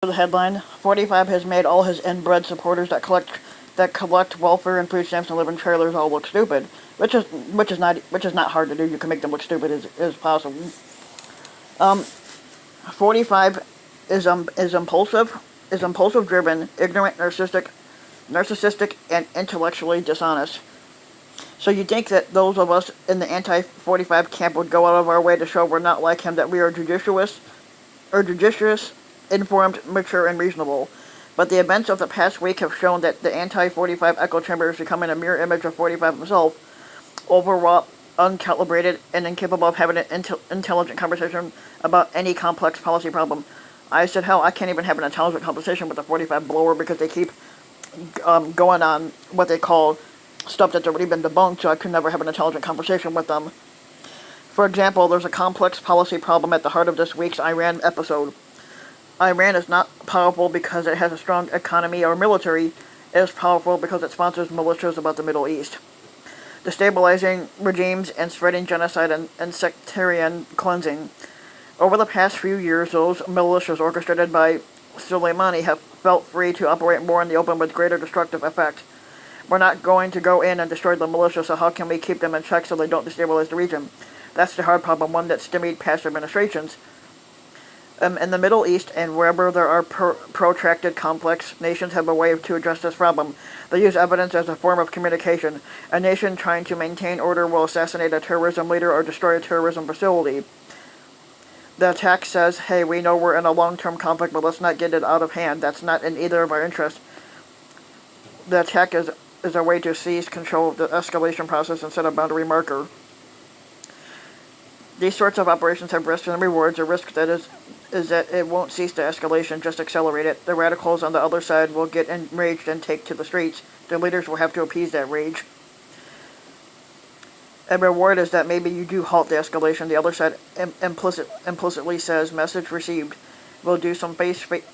The headline: 45 has made all his inbred supporters that collect welfare and food stamps and live in trailers all look stupid, which is not hard to do. You can make them look stupid as possible. 45 is impulsive, driven, ignorant, narcissistic, and intellectually dishonest. So you think that those of us in the anti-45 camp would go out of our way to show we're not like him, that we are judicious, informed, mature, and reasonable. But the events of the past week have shown that the anti-45 echo chamber is becoming a mirror image of 45 himself, overwrought, uncalibrated, and incapable of having an intelligent conversation about any complex policy problem. I said, hell, I can't even have an intelligent conversation with a 45 blower because they keep going on what they call stuff that's already been debunked, so I could never have an intelligent conversation with them. For example, there's a complex policy problem at the heart of this week's Iran episode. Iran is not powerful because it has a strong economy or military. It is powerful because it sponsors militias about the Middle East, destabilizing regimes and spreading genocide and sectarian cleansing. Over the past few years, those militias orchestrated by Soleimani have felt free to operate more in the open with greater destructive effect. We're not going to go in and destroy the militia, so how can we keep them in check so they don't destabilize the region? That's the hard problem, one that stymied past administrations. In the Middle East and wherever there are protracted conflicts, nations have a way to address this problem. They use evidence as a form of communication. A nation trying to maintain order will assassinate a terrorism leader or destroy a terrorism facility. The attack says, hey, we know we're in a long-term conflict, but let's not get it out of hand. That's not in either of our interests. The attack is a way to seize control of the escalation process and set a boundary marker. These sorts of operations have risks and rewards. A risk that is that it won't cease the escalation, just accelerate it. The radicals on the other side will get enraged and take to the streets. The leaders will have to appease that rage. A reward is that maybe you do halt the escalation. The other side implicitly says, message received. We'll do some face-saving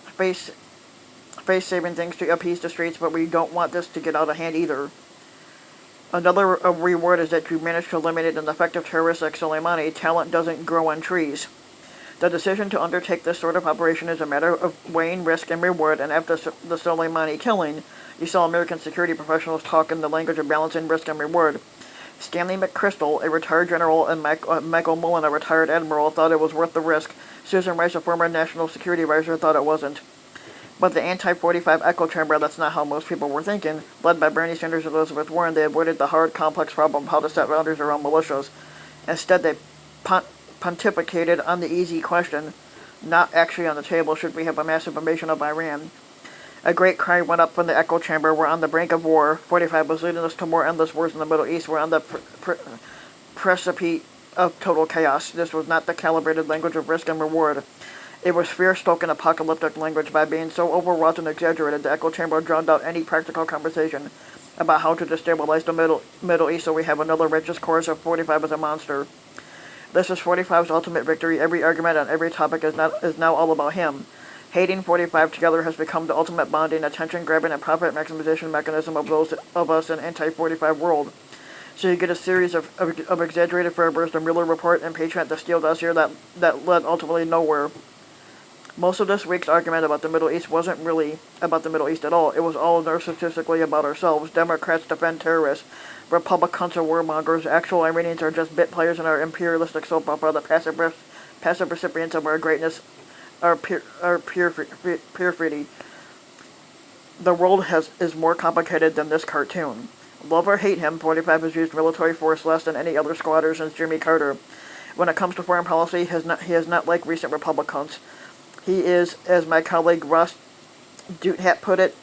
things to appease the streets, but we don't want this to get out of hand either. Another reward is that you manage to eliminate an effective terrorist like Soleimani. Talent doesn't grow on trees. The decision to undertake this sort of operation is a matter of weighing risk and reward, and after the Soleimani killing, you saw American security professionals talk in the language of balancing risk and reward. Stanley McChrystal, a retired general, and Michael Mullen, a retired admiral, thought it was worth the risk. Susan Rice, a former national security advisor, thought it wasn't. But the anti-45 echo chamber, that's not how most people were thinking. Led by Bernie Sanders and Elizabeth Warren, they avoided the hard, complex problem of how to set boundaries around militias. Instead, they pontificated on the easy question, not actually on the table: should we have a massive invasion of Iran? A great cry went up from the echo chamber. We're on the brink of war. 45 was leading us to more endless wars in the Middle East. We're on the precipice of total chaos. This was not the calibrated language of risk and reward. It was fear-stoking apocalyptic language. By being so overwrought and exaggerated, the echo chamber drowned out any practical conversation about how to destabilize the Middle East, so we have another righteous chorus of 45 as a monster. This is 45's ultimate victory. Every argument on every topic is now all about him. Hating 45 together has become the ultimate bonding, attention-grabbing, and profit maximization mechanism of those of us in anti-45 world. So you get a series of exaggerated fervors, the Mueller report, impeachment, the Steele dossier that led ultimately nowhere. Most of this week's argument about the Middle East wasn't really about the Middle East at all. It was all narcissistically about ourselves. Democrats defend terrorists. Republicans are warmongers. Actual Iranians are just bit players in our imperialistic soap opera. The passive recipients of our greatness are pure free. The world is more complicated than this cartoon. Love or hate him, 45 has used military force less than any other squatter since Jimmy Carter. When it comes to foreign policy, he is not like recent Republicans. He is, as my colleague Ross Douthat put it,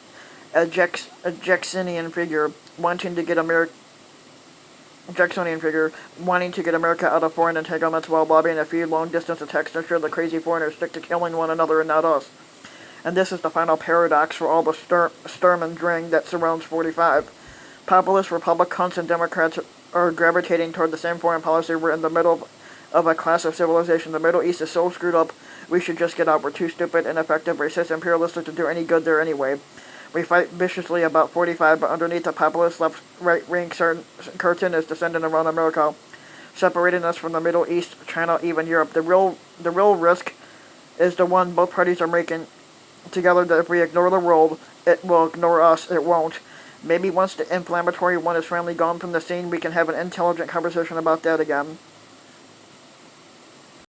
a Jacksonian figure wanting to get America out of foreign entanglements while lobbying a few long-distance attacks to ensure the crazy foreigners stick to killing one another and not us. And this is the final paradox for all the sturm and drang that surrounds 45. Populist Republicans and Democrats are gravitating toward the same foreign policy. We're in the middle of a class of civilization. The Middle East is so screwed up, we should just get out. We're too stupid, ineffective, racist, imperialistic to do any good there anyway. We fight viciously about 45, but underneath the populist left-right-wing curtain is descending around America, separating us from the Middle East, China, even Europe. The real risk is the one both parties are making together that if we ignore the world, it will ignore us. It won't. Maybe once the inflammatory one is finally gone from the scene, we can have an intelligent conversation about that again.